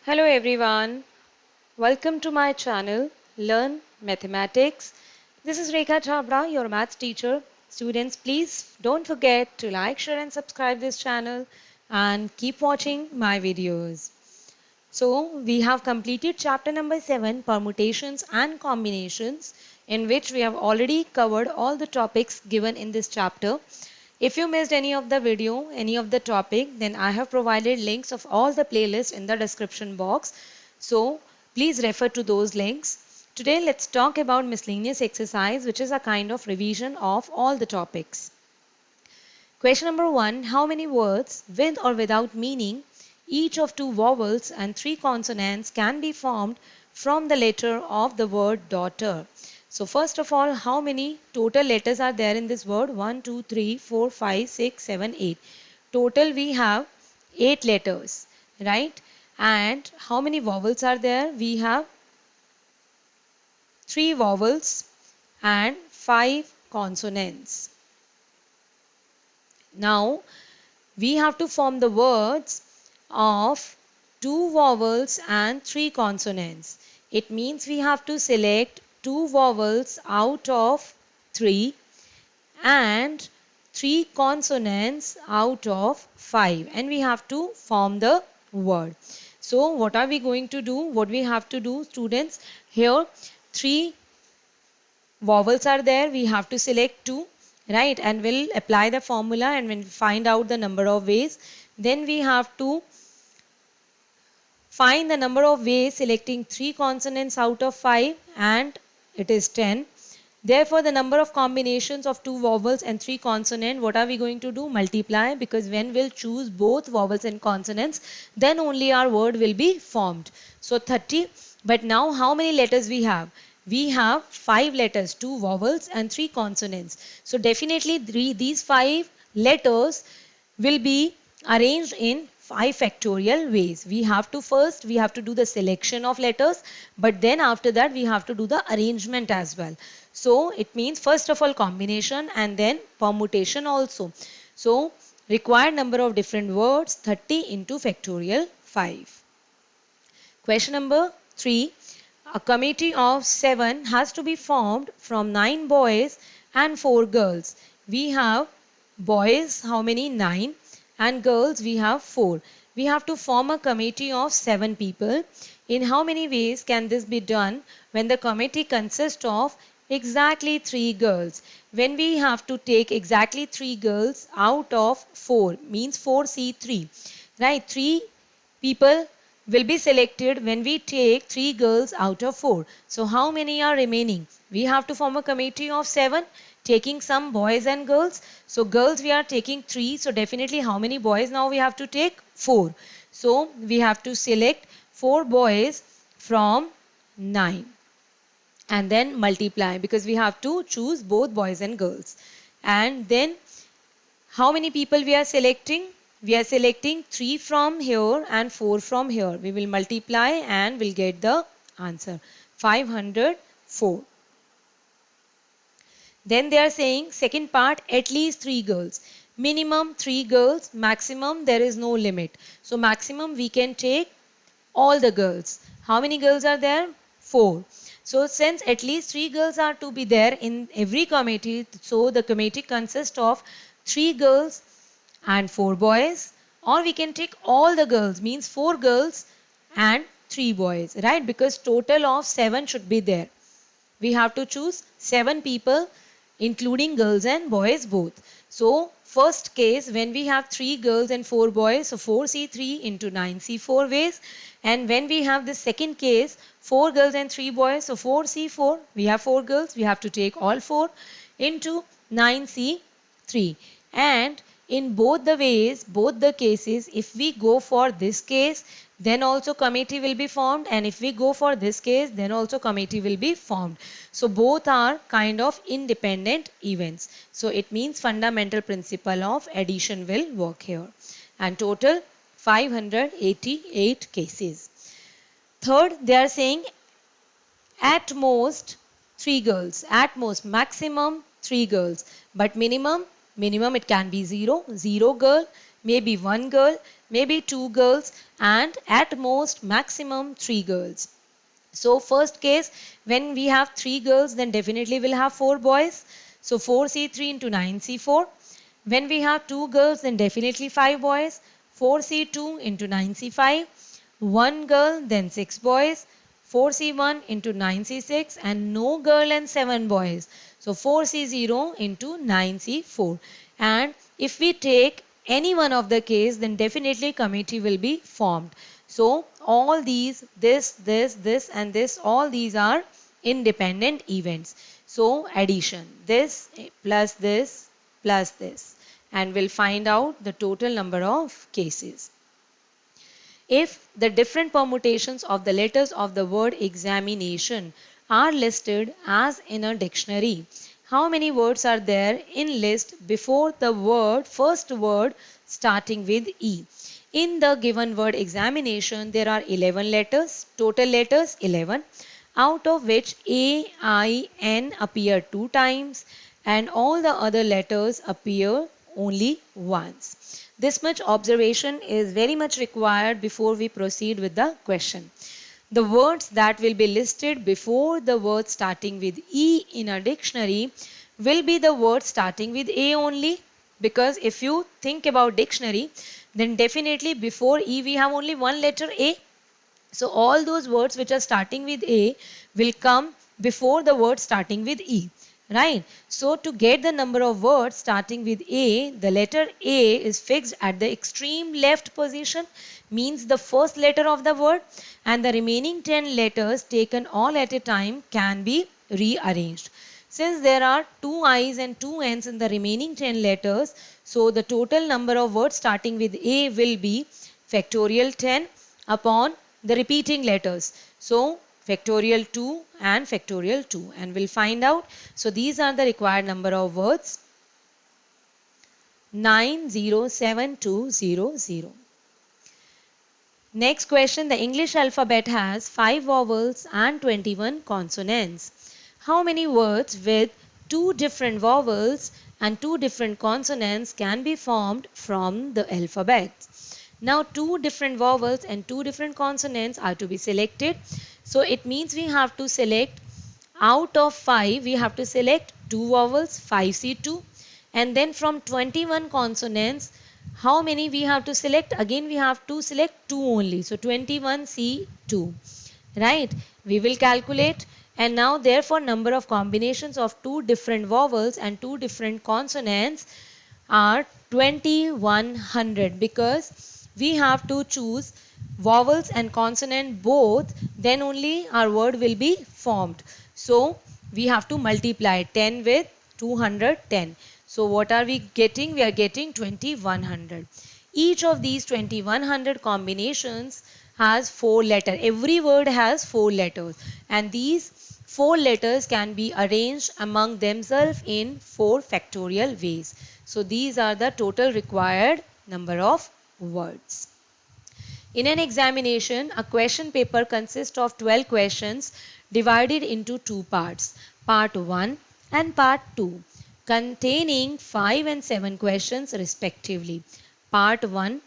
Hello everyone, welcome to my channel Learn Mathematics. This is Rekha Chabra, your maths teacher. Students, please don't forget to like, share and subscribe this channel and keep watching my videos. So, we have completed chapter number 7, permutations and combinations, in which we have already covered all the topics given in this chapter. If you missed any of the video, any of the topic, then I have provided links of all the playlists in the description box. So please refer to those links. Today let's talk about miscellaneous exercise, which is a kind of revision of all the topics. Question number 1. How many words with or without meaning, each of two vowels and three consonants, can be formed from the letter of the word daughter? So first of all, how many total letters are there in this word? 1, 2, 3, 4, 5, 6, 7, 8. Total we have 8 letters, right? And how many vowels are there? We have 3 vowels and 5 consonants. Now we have to form the words of 2 vowels and 3 consonants. It means we have to select 2 vowels out of 3 and 3 consonants out of 5, and we have to form the word. So what are we going to do? What we have to do, students, here 3 vowels are there, we have to select 2, right, and we'll apply the formula and when we find out the number of ways, then we have to find the number of ways selecting 3 consonants out of 5, and it is 10. Therefore, the number of combinations of 2 vowels and 3 consonants, what are we going to do? Multiply, because when we'll choose both vowels and consonants, then only our word will be formed. So 30. But now how many letters we have? We have 5 letters, 2 vowels and 3 consonants. So definitely these 5 letters will be arranged in 5 factorial ways. We have to do the selection of letters, but then after that we have to do the arrangement as well. So it means first of all combination and then permutation also. So required number of different words 30 into factorial 5. Question number 3. A committee of 7 has to be formed from 9 boys and 4 girls. We have boys, how many? 9, and girls we have 4. We have to form a committee of 7 people. In how many ways can this be done when the committee consists of exactly 3 girls? When we have to take exactly 3 girls out of 4, means 4C3, right? 3 people will be selected when we take 3 girls out of 4. So how many are remaining? We have to form a committee of 7, taking some boys and girls. So girls we are taking 3. So definitely how many boys now we have to take? 4. So we have to select 4 boys from 9 and then multiply, because we have to choose both boys and girls. And then how many people we are selecting? We are selecting 3 from here and 4 from here. We will multiply and we'll get the answer 504. Then they are saying second part, at least 3 girls. Minimum 3 girls, maximum there is no limit. So maximum we can take all the girls. How many girls are there? 4. So since at least 3 girls are to be there in every committee, so the committee consists of 3 girls and 4 boys, or we can take all the girls, means 4 girls and 3 boys, right? Because total of 7 should be there. We have to choose 7 people including girls and boys both. So first case, when we have 3 girls and 4 boys, so 4C3 into 9C4 ways. And when we have the second case, 4 girls and 3 boys, so 4C4, we have 4 girls, we have to take all 4 into 9C3. And in both the ways, both the cases, if we go for this case, then also committee will be formed, and if we go for this case, then also committee will be formed. So both are kind of independent events. So it means fundamental principle of addition will work here. And total 588 cases. Third, they are saying at most 3 girls, at most, maximum 3 girls, but minimum it can be 0 girl, maybe 1 girl, maybe 2 girls, and at most maximum 3 girls. So first case, when we have 3 girls, then definitely we'll have 4 boys. So 4C3 into 9C4. When we have 2 girls, then definitely 5 boys. 4C2 into 9C5. 1 girl, then 6 boys. 4C1 into 9C6, and no girl and 7 boys. So 4C0 into 9C4. And if we take any one of the case, then definitely committee will be formed. So all these, this and this, all these are independent events. So addition, this plus this, and we'll find out the total number of cases. If the different permutations of the letters of the word examination are listed as in a dictionary, how many words are there in list before the first word starting with E? In the given word examination, there are 11 letters, total letters 11, out of which A, I, N appear 2 times and all the other letters appear only once. This much observation is very much required before we proceed with the question. The words that will be listed before the word starting with E in a dictionary will be the words starting with A only, because if you think about dictionary, then definitely before E we have only one letter A. So all those words which are starting with A will come before the word starting with E. Right. So to get the number of words starting with A, the letter A is fixed at the extreme left position, means the first letter of the word, and the remaining 10 letters taken all at a time can be rearranged. Since there are 2 I's and 2 N's in the remaining 10 letters, so the total number of words starting with A will be factorial 10 upon the repeating letters. So factorial 2 and factorial 2, and we'll find out. So these are the required number of words: 907200. Next question, the English alphabet has 5 vowels and 21 consonants. How many words with 2 different vowels and 2 different consonants can be formed from the alphabet? Now 2 different vowels and 2 different consonants are to be selected. So it means we have to select out of 5, we have to select 2 vowels, 5C2, and then from 21 consonants, how many we have to select? Again we have to select 2 only. So 21C2. Right? We will calculate, and now therefore number of combinations of 2 different vowels and 2 different consonants are 2100, because we have to choose vowels and consonant both, then only our word will be formed. So we have to multiply 10 with 210. So what are we getting? We are getting 2100. Each of these 2100 combinations has 4 letters. Every word has 4 letters, and these 4 letters can be arranged among themselves in 4 factorial ways. So these are the total required number of words. In an examination, a question paper consists of 12 questions divided into 2 parts, part 1 and part 2, containing 5 and 7 questions respectively. Part 1,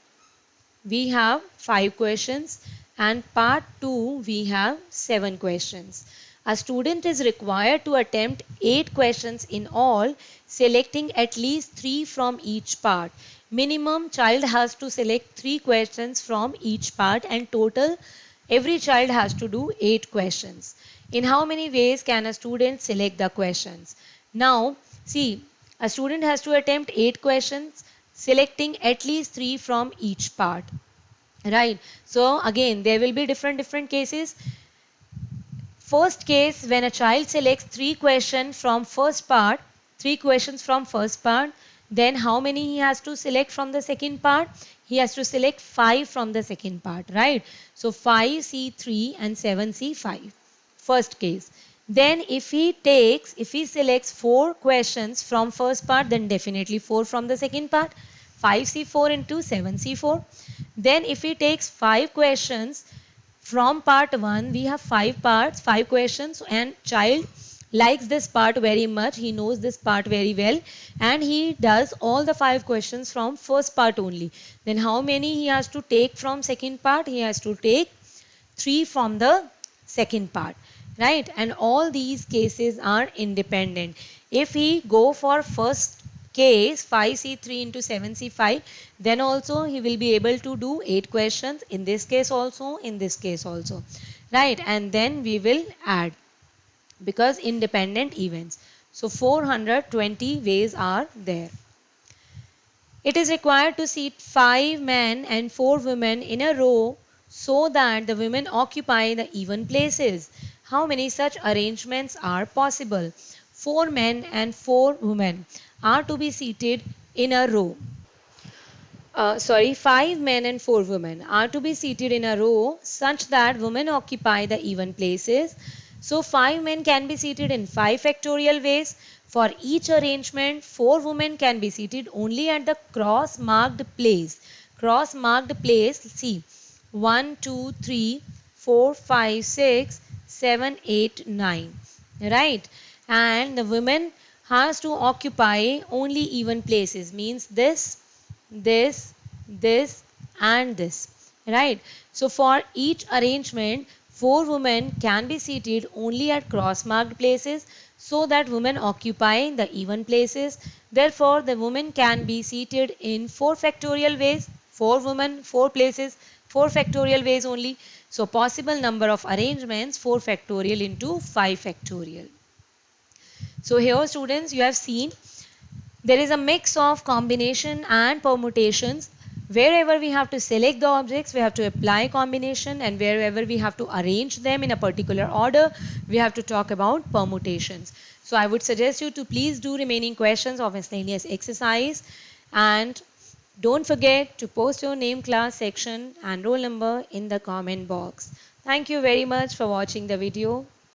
we have 5 questions, and part 2 we have 7 questions. A student is required to attempt 8 questions in all, selecting at least 3 from each part. Minimum child has to select 3 questions from each part, and total every child has to do 8 questions. In how many ways can a student select the questions? Now see, a student has to attempt 8 questions, selecting at least 3 from each part. Right. So again there will be different cases. First case, when a child selects 3 questions from first part, 3 questions from first part, then how many he has to select from the second part? He has to select 5 from the second part, right? So 5C3 and 7C5. First case. Then if he selects 4 questions from first part, then definitely 4 from the second part. 5C4 into 7C4. Then if he takes 5 questions from part 1, we have 5 parts, 5 questions, and child likes this part very much. He knows this part very well, and he does all the 5 questions from first part only. Then how many he has to take from second part? He has to take 3 from the second part, right? And all these cases are independent. If he go for first case 5C3 into 7C5, then also he will be able to do 8 questions in this case also, in this case also, right? And then we will add, because independent events. So 420 ways are there. It is required to seat 5 men and 4 women in a row so that the women occupy the even places. How many such arrangements are possible? 4 men and 4 women are to be seated in a row. 5 men and 4 women are to be seated in a row such that women occupy the even places. So 5 men can be seated in 5 factorial ways. For each arrangement, 4 women can be seated only at the cross marked place. Cross marked place, see, 1, 2, 3, 4, 5, 6, 7, 8, 9. Right? And the women has to occupy only even places, means this, this and this, right? So for each arrangement, 4 women can be seated only at cross marked places so that women occupy the even places. Therefore, the women can be seated in 4 factorial ways, 4 women, 4 places, 4 factorial ways only. So possible number of arrangements 4 factorial into 5 factorial. So here students, you have seen there is a mix of combination and permutations. Wherever we have to select the objects, we have to apply combination, and wherever we have to arrange them in a particular order, we have to talk about permutations. So I would suggest you to please do remaining questions of miscellaneous exercise, and don't forget to post your name, class, section and roll number in the comment box. Thank you very much for watching the video.